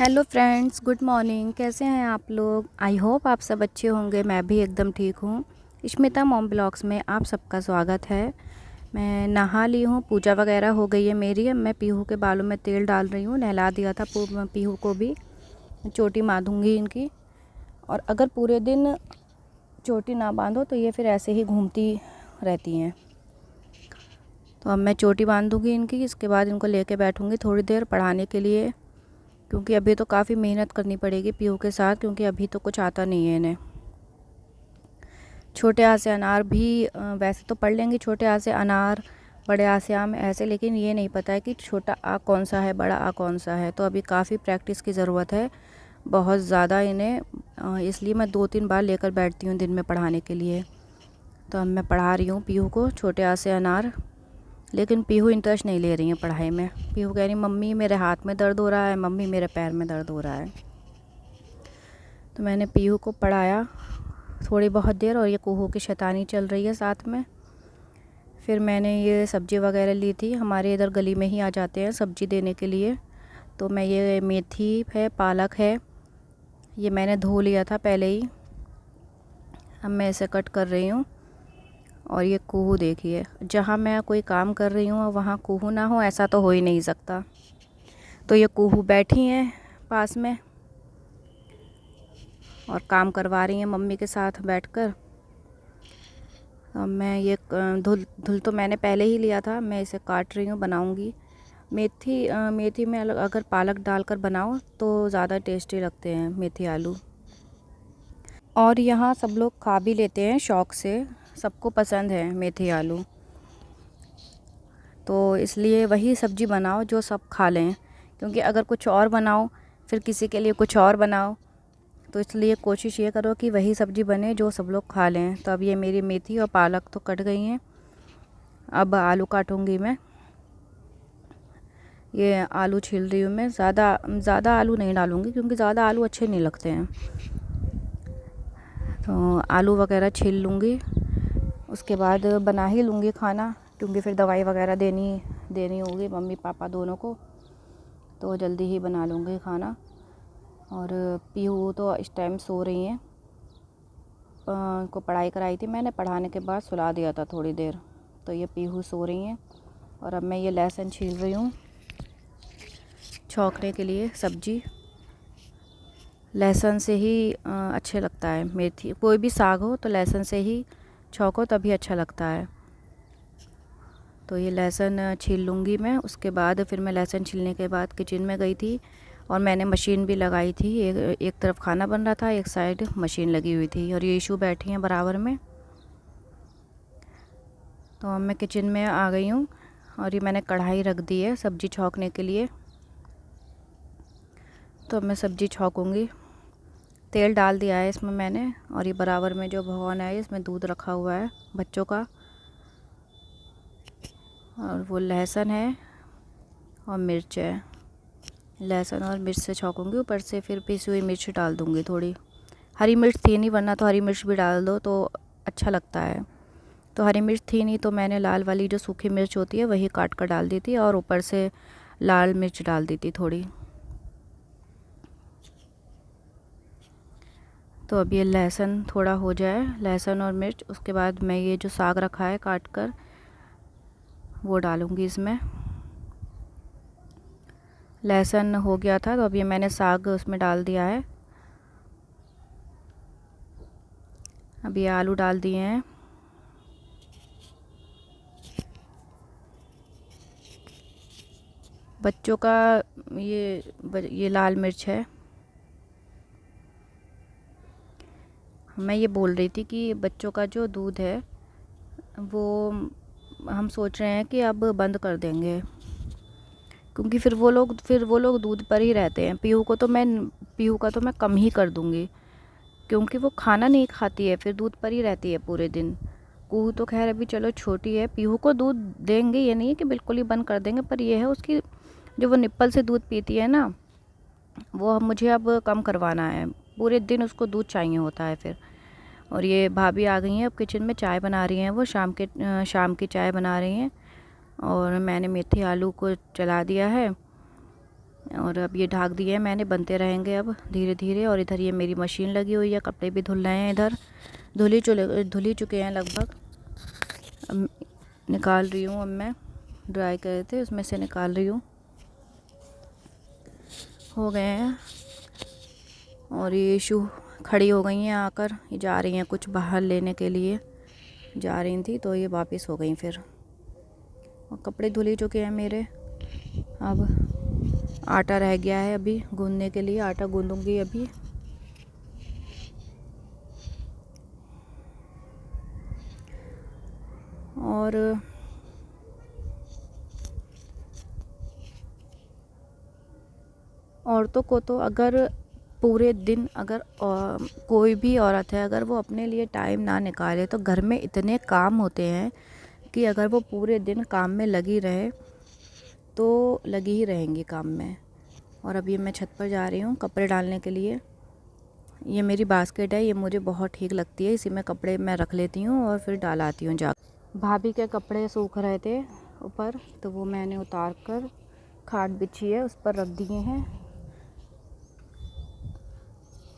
Hello friends, good morning. कैसे हैं आप लोग? आई होप आप सब अच्छे होंगे। मैं भी एकदम ठीक हूँ। इश्मिता मॉम ब्लॉग्स में आप सबका स्वागत है। मैं नहा ली हूँ, पूजा वगैरह हो गई है मेरी। अब मैं पीहू के बालों में तेल डाल रही हूँ। नहला दिया था पीहू को भी। चोटी बांधूँगी इनकी। और अगर पूरे दिन चोटी ना बांधो तो ये फिर ऐसे ही घूमती रहती हैं। तो अब मैं चोटी बांधूँगी इनकी। इसके बाद इनको लेके बैठूँगी थोड़ी देर पढ़ाने के लिए, क्योंकि अभी तो काफ़ी मेहनत करनी पड़ेगी पीहू के साथ, क्योंकि अभी तो कुछ आता नहीं है इन्हें। छोटे आ से अनार भी वैसे तो पढ़ लेंगे, छोटे आ से अनार, बड़े आ से आम ऐसे, लेकिन ये नहीं पता है कि छोटा आ कौन सा है, बड़ा आ कौन सा है। तो अभी काफ़ी प्रैक्टिस की ज़रूरत है, बहुत ज़्यादा इन्हें। इसलिए मैं 2-3 बार लेकर बैठती हूँ दिन में पढ़ाने के लिए। तो अब मैं पढ़ा रही हूँ पीहू को छोटे आ से अनार। लेकिन पीहू इंटरेस्ट नहीं ले रही है पढ़ाई में। पीहू कह रही मम्मी मेरे हाथ में दर्द हो रहा है, मम्मी मेरे पैर में दर्द हो रहा है। तो मैंने पीहू को पढ़ाया थोड़ी बहुत देर, और ये कुहू की शैतानी चल रही है साथ में। फिर मैंने ये सब्ज़ी वगैरह ली थी, हमारे इधर गली में ही आ जाते हैं सब्ज़ी देने के लिए। तो मैं ये मेथी है, पालक है, ये मैंने धो लिया था पहले ही। अब मैं इसे कट कर रही हूँ। और ये कुहू देखिए, जहाँ मैं कोई काम कर रही हूँ वहाँ कुहू ना हो, ऐसा तो हो ही नहीं सकता। तो ये कुहू बैठी हैं पास में और काम करवा रही हैं मम्मी के साथ बैठकर। अब मैं ये धुल तो मैंने पहले ही लिया था, मैं इसे काट रही हूँ, बनाऊँगी। मेथी में अगर पालक डालकर बनाओ तो ज़्यादा टेस्टी लगते हैं मेथी आलू। और यहाँ सब लोग खा भी लेते हैं शौक़ से, सबको पसंद है मेथी आलू। तो इसलिए वही सब्ज़ी बनाओ जो सब खा लें, क्योंकि अगर कुछ और बनाओ फिर किसी के लिए कुछ और बनाओ। तो इसलिए कोशिश ये करो कि वही सब्ज़ी बने जो सब लोग खा लें। तो अब ये मेरी मेथी और पालक तो कट गई हैं। अब आलू काटूंगी मैं। ये आलू छील रही हूँ मैं। ज़्यादा आलू नहीं डालूँगी, क्योंकि ज़्यादा आलू अच्छे नहीं लगते हैं। तो आलू वगैरह छील लूँगी, उसके बाद बना ही लूँगी खाना, क्योंकि फिर दवाई वगैरह देनी होगी मम्मी पापा दोनों को। तो जल्दी ही बना लूँगी खाना। और पीहू तो इस टाइम सो रही हैं। उनको पढ़ाई कराई थी मैंने, पढ़ाने के बाद सुला दिया था थोड़ी देर। तो ये पीहू सो रही हैं। और अब मैं ये लहसुन छील रही हूँ छौंकने के लिए सब्ज़ी। लहसुन से ही अच्छे लगता है। मेथी कोई भी साग हो तो लहसुन से ही छौंको तभी अच्छा लगता है। तो ये लहसुन छील लूँगी मैं। उसके बाद फिर मैं लहसुन छीलने के बाद किचन में गई थी, और मैंने मशीन भी लगाई थी। एक तरफ खाना बन रहा था, एक साइड मशीन लगी हुई थी। और ये इशू बैठी हैं बराबर में। तो अब मैं किचन में आ गई हूँ, और ये मैंने कढ़ाई रख दी है सब्ज़ी छौंकने के लिए। तो अब मैं सब्ज़ी छौंकूँगी। तेल डाल दिया है इसमें मैंने, और ये बराबर में जो भगोना है इसमें दूध रखा हुआ है बच्चों का। और वो लहसुन है और मिर्च है। लहसुन और मिर्च से छौंकूँगी, ऊपर से फिर पिसी हुई मिर्च डाल दूँगी थोड़ी। हरी मिर्च थी नहीं, वरना तो हरी मिर्च भी डाल दो तो अच्छा लगता है। तो हरी मिर्च थी नहीं, तो मैंने लाल वाली जो सूखी मिर्च होती है वही काट कर डाल दी थी, और ऊपर से लाल मिर्च डाल दी थी थोड़ी। तो अब ये लहसुन थोड़ा हो जाए, लहसुन और मिर्च, उसके बाद मैं ये जो साग रखा है काट कर वो डालूँगी इसमें। लहसुन हो गया था, तो अब ये मैंने साग उसमें डाल दिया है। अब ये आलू डाल दिए हैं। बच्चों का ये लाल मिर्च है। मैं ये बोल रही थी कि बच्चों का जो दूध है वो हम सोच रहे हैं कि अब बंद कर देंगे, क्योंकि फिर वो लोग दूध पर ही रहते हैं। पीहू का तो मैं कम ही कर दूँगी, क्योंकि वो खाना नहीं खाती है, फिर दूध पर ही रहती है पूरे दिन। कुहू तो खैर अभी चलो छोटी है। पीहू को दूध देंगे, ये नहीं है कि बिल्कुल ही बंद कर देंगे, पर ये है उसकी जो वो निप्पल से दूध पीती है ना, वो मुझे अब कम करवाना है। पूरे दिन उसको दूध चाहिए होता है फिर। और ये भाभी आ गई हैं अब किचन में, चाय बना रही हैं। वो शाम की चाय बना रही हैं। और मैंने मेथी आलू को चला दिया है। और अब ये ढक दिए हैं मैंने, बनते रहेंगे अब धीरे धीरे। और इधर ये मेरी मशीन लगी हुई है, कपड़े भी धुल रहे हैं इधर, धुल ही चुके हैं लगभग। अब निकाल रही हूँ, अब मैं ड्राई करे थे उसमें से निकाल रही हूँ, हो गए हैं। और ये इशू खड़ी हो गई हैं आकर, ये जा रही हैं कुछ बाहर लेने के लिए जा रही थी, तो ये वापस हो गई फिर। और कपड़े धुल ही चुके हैं मेरे। अब आटा रह गया है अभी गूंदने के लिए, आटा गूंदूंगी अभी। और औरतों को तो अगर पूरे दिन अगर कोई भी औरत है अगर वो अपने लिए टाइम ना निकाले तो घर में इतने काम होते हैं कि अगर वो पूरे दिन काम में लगी रहे तो लगी ही रहेंगी काम में। और अभी मैं छत पर जा रही हूँ कपड़े डालने के लिए। ये मेरी बास्केट है, ये मुझे बहुत ठीक लगती है, इसी में कपड़े मैं रख लेती हूँ और फिर डाल आती हूँ जा। भाभी के कपड़े सूख रहे थे ऊपर, तो वो मैंने उतार कर खाट बिछी है उस पर रख दिए हैं।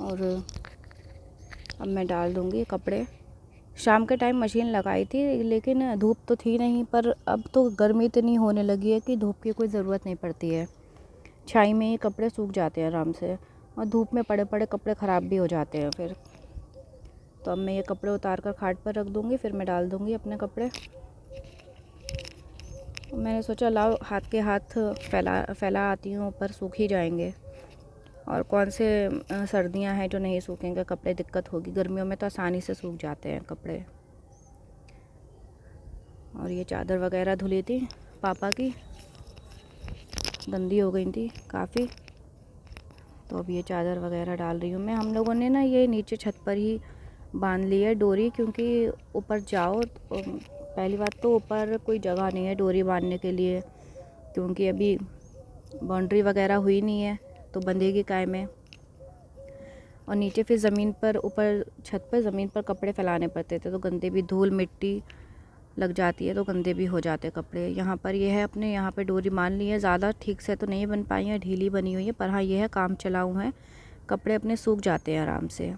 और अब मैं डाल दूँगी कपड़े। शाम के टाइम मशीन लगाई थी लेकिन धूप तो थी नहीं, पर अब तो गर्मी इतनी होने लगी है कि धूप की कोई ज़रूरत नहीं पड़ती है, छाई में ही कपड़े सूख जाते हैं आराम से। और धूप में पड़े पड़े कपड़े ख़राब भी हो जाते हैं फिर। तो अब मैं ये कपड़े उतार कर खाट पर रख दूँगी, फिर मैं डाल दूँगी अपने कपड़े। मैंने सोचा लाओ हाथ के हाथ फैला आती हूँ, ऊपर सूख ही जाएंगे। और कौन से सर्दियाँ हैं जो नहीं सूखेंगे कपड़े, दिक्कत होगी। गर्मियों में तो आसानी से सूख जाते हैं कपड़े। और ये चादर वगैरह धुली थी पापा की, गंदी हो गई थी काफ़ी, तो अब ये चादर वगैरह डाल रही हूँ मैं। हम लोगों ने ना ये नीचे छत पर ही बांध ली है डोरी, क्योंकि ऊपर जाओ तो पहली बात तो ऊपर कोई जगह नहीं है डोरी बांधने के लिए, क्योंकि अभी बाउंड्री वगैरह हुई नहीं है तो बंधेगी काय में। और नीचे फिर ज़मीन पर, ऊपर छत पर ज़मीन पर कपड़े फैलाने पड़ते थे तो गंदे भी, धूल मिट्टी लग जाती है तो गंदे भी हो जाते कपड़े। यहाँ पर ये है अपने यहाँ पे डोरी मान ली है, ज़्यादा ठीक से तो नहीं बन पाई है, ढीली बनी हुई है, पर हाँ ये है काम चलाऊ है, कपड़े अपने सूख जाते हैं आराम से।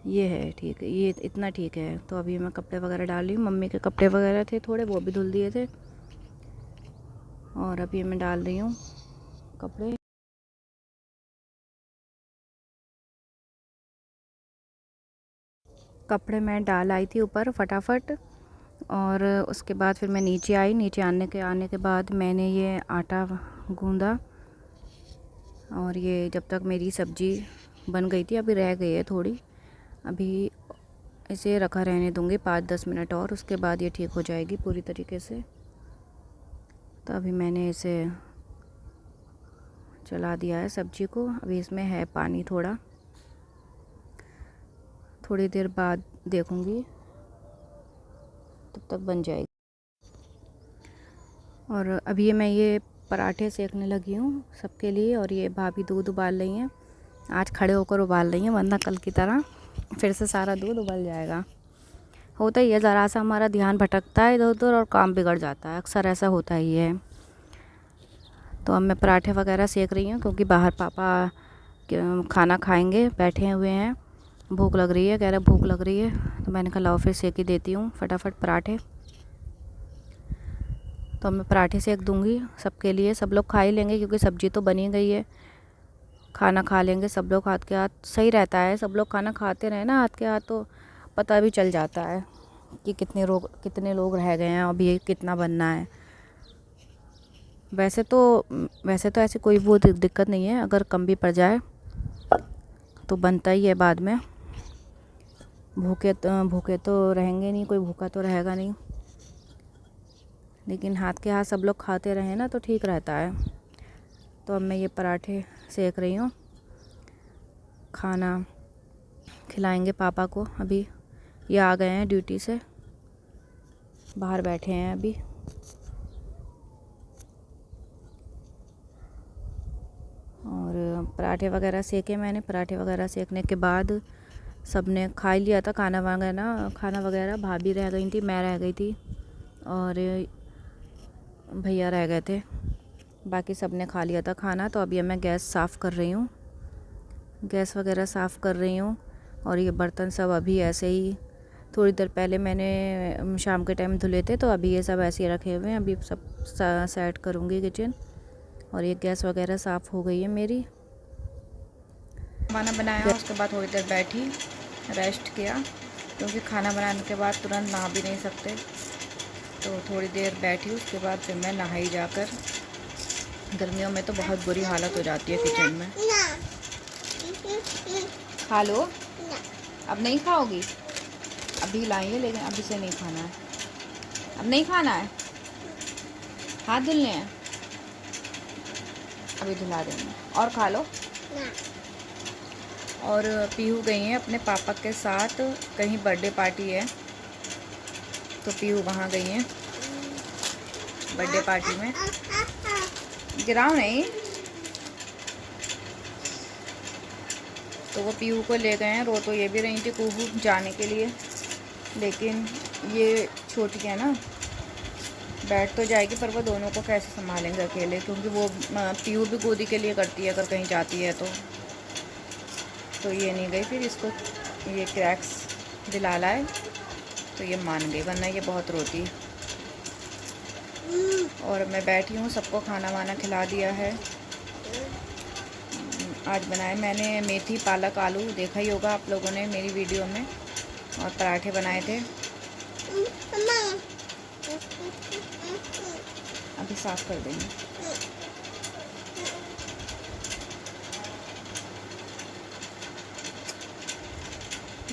ये है ठीक है, ये इतना ठीक है। तो अभी मैं कपड़े वगैरह डाल रही हूँ, मम्मी के कपड़े वगैरह थे थोड़े, वो भी धुल दिए थे। और अभी मैं डाल रही हूँ कपड़े। कपड़े मैं डाल आई थी ऊपर फटाफट, और उसके बाद फिर मैं नीचे आई। नीचे आने के बाद मैंने ये आटा गूंदा। और ये जब तक मेरी सब्ज़ी बन गई थी, अभी रह गई है थोड़ी, अभी इसे रखा रहने दूँगी 5-10 मिनट और, उसके बाद ये ठीक हो जाएगी पूरी तरीके से। तो अभी मैंने इसे चला दिया है सब्ज़ी को। अभी इसमें है पानी थोड़ा, थोड़ी देर बाद देखूँगी, तब तक बन जाएगी। और अभी मैं ये पराठे सेकने लगी हूँ सबके लिए। और ये भाभी दूध उबाल रही हैं, आज खड़े होकर उबाल रही हैं, वरना कल की तरह फिर से सारा दूध उबल जाएगा। होता ही है, ज़रा सा हमारा ध्यान भटकता है इधर उधर और काम बिगड़ जाता है, अक्सर ऐसा होता ही है। तो अब मैं पराठे वगैरह सेक रही हूँ, क्योंकि बाहर पापा खाना खाएंगे, बैठे हुए हैं, भूख लग रही है, कह रहे भूख लग रही है, तो मैंने कहा लाओ फिर सेक ही देती हूँ फटाफट पराठे। तो मैं पराठे सेक दूँगी सबके लिए, सब लोग खा ही लेंगे क्योंकि सब्ज़ी तो बनी गई है, खाना खा लेंगे सब लोग हाथ के हाथ। सही रहता है सब लोग खाना खाते रहे ना हाथ के हाथ, तो पता भी चल जाता है कि कितने लोग रह गए हैं, अभी कितना बनना है। वैसे तो ऐसी कोई वो दिक्कत नहीं है, अगर कम भी पड़ जाए तो बनता ही है बाद में। भूखे तो रहेंगे नहीं, कोई भूखा तो रहेगा नहीं, लेकिन हाथ के हाथ सब लोग खाते रहे ना तो ठीक रहता है। तो अब मैं ये पराठे सेक रही हूँ, खाना खिलाएंगे पापा को। अभी ये आ गए हैं ड्यूटी से, बाहर बैठे हैं अभी। और पराठे वगैरह सेके मैंने, पराठे वगैरह सेकने के बाद सब ने खा लिया था खाना वगैरह। भाभी रह गई थी, मैं रह गई थी और भैया रह गए थे। बाकी सब ने खा लिया था खाना। तो अभी मैं गैस साफ़ कर रही हूँ, गैस वगैरह साफ़ कर रही हूँ। और ये बर्तन सब अभी ऐसे ही थोड़ी देर पहले मैंने शाम के टाइम धुले थे, तो अभी ये सब ऐसे ही रखे हुए हैं। अभी सब सेट करूँगी किचन। और ये गैस वगैरह साफ़ हो गई है मेरी। खाना बनाया, उसके बाद थोड़ी देर बैठी, रेस्ट किया, क्योंकि खाना बनाने के बाद तुरंत नहा भी नहीं सकते। तो थोड़ी देर बैठी, उसके बाद फिर मैं नहाई जाकर। गर्मियों में तो बहुत बुरी हालत हो जाती है किचन में। खा लो। अब नहीं खाओगी? अभी लाई है, लेकिन अभी से नहीं खाना है। अब नहीं खाना है, हाथ धुलने हैं, अभी धुला देंगे। और खा लो। और पीहू गई है अपने पापा के साथ, कहीं बर्थडे पार्टी है, तो पीहू वहाँ गई है बर्थडे पार्टी में। गिराओ नहीं। तो वो पीहू को ले गए हैं। रो तो ये भी रही थी कुहू जाने के लिए, लेकिन ये छोटी है ना, बैठ तो जाएगी, पर वो दोनों को कैसे संभालेंगे अकेले, क्योंकि वो पीहू भी गोदी के लिए करती है अगर कहीं जाती है तो ये नहीं गई। फिर इसको ये क्रैक्स दिला लाए तो ये मान गई, वरना ये बहुत रोती। और मैं बैठी हूँ, सबको खाना वाना खिला दिया है। आज बनाए मैंने मेथी पालक आलू, देखा ही होगा आप लोगों ने मेरी वीडियो में। और पराठे बनाए थे। अभी साफ़ कर देंगे।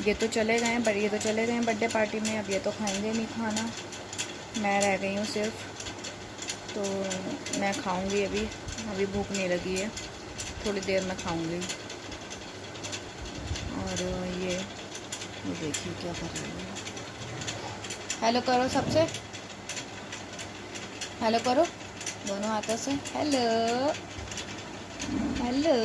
ये तो चले गए हैं बर्थडे पार्टी में। अब ये तो खाएंगे नहीं खाना, मैं रह गई हूँ सिर्फ। तो मैं खाऊंगी अभी भूख नहीं लगी है, थोड़ी देर में खाऊंगी। और ये देखिए क्या कर रही है। हेलो करो सबसे, हेलो करो दोनों हाथों से, हेलो हेलो।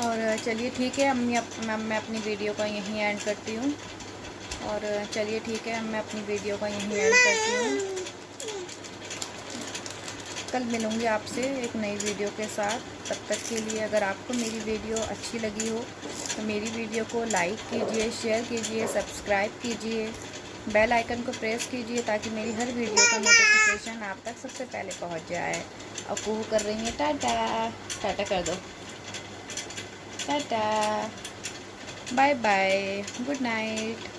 और चलिए ठीक है, मैं अपनी वीडियो को यहीं एंड करती हूँ। और चलिए ठीक है, मैं अपनी वीडियो को यहीं एंड करती हूँ। कल मिलूँगी आपसे एक नई वीडियो के साथ। तब तक के लिए अगर आपको मेरी वीडियो अच्छी लगी हो तो मेरी वीडियो को लाइक कीजिए, शेयर कीजिए, सब्सक्राइब कीजिए, बेल आइकन को प्रेस कीजिए, ताकि मेरी हर वीडियो का नोटिफिकेशन आप तक सबसे पहले पहुंच जाए। और कुहू कर रही है टाटा, टाटा कर दो, tata, bye bye, good night.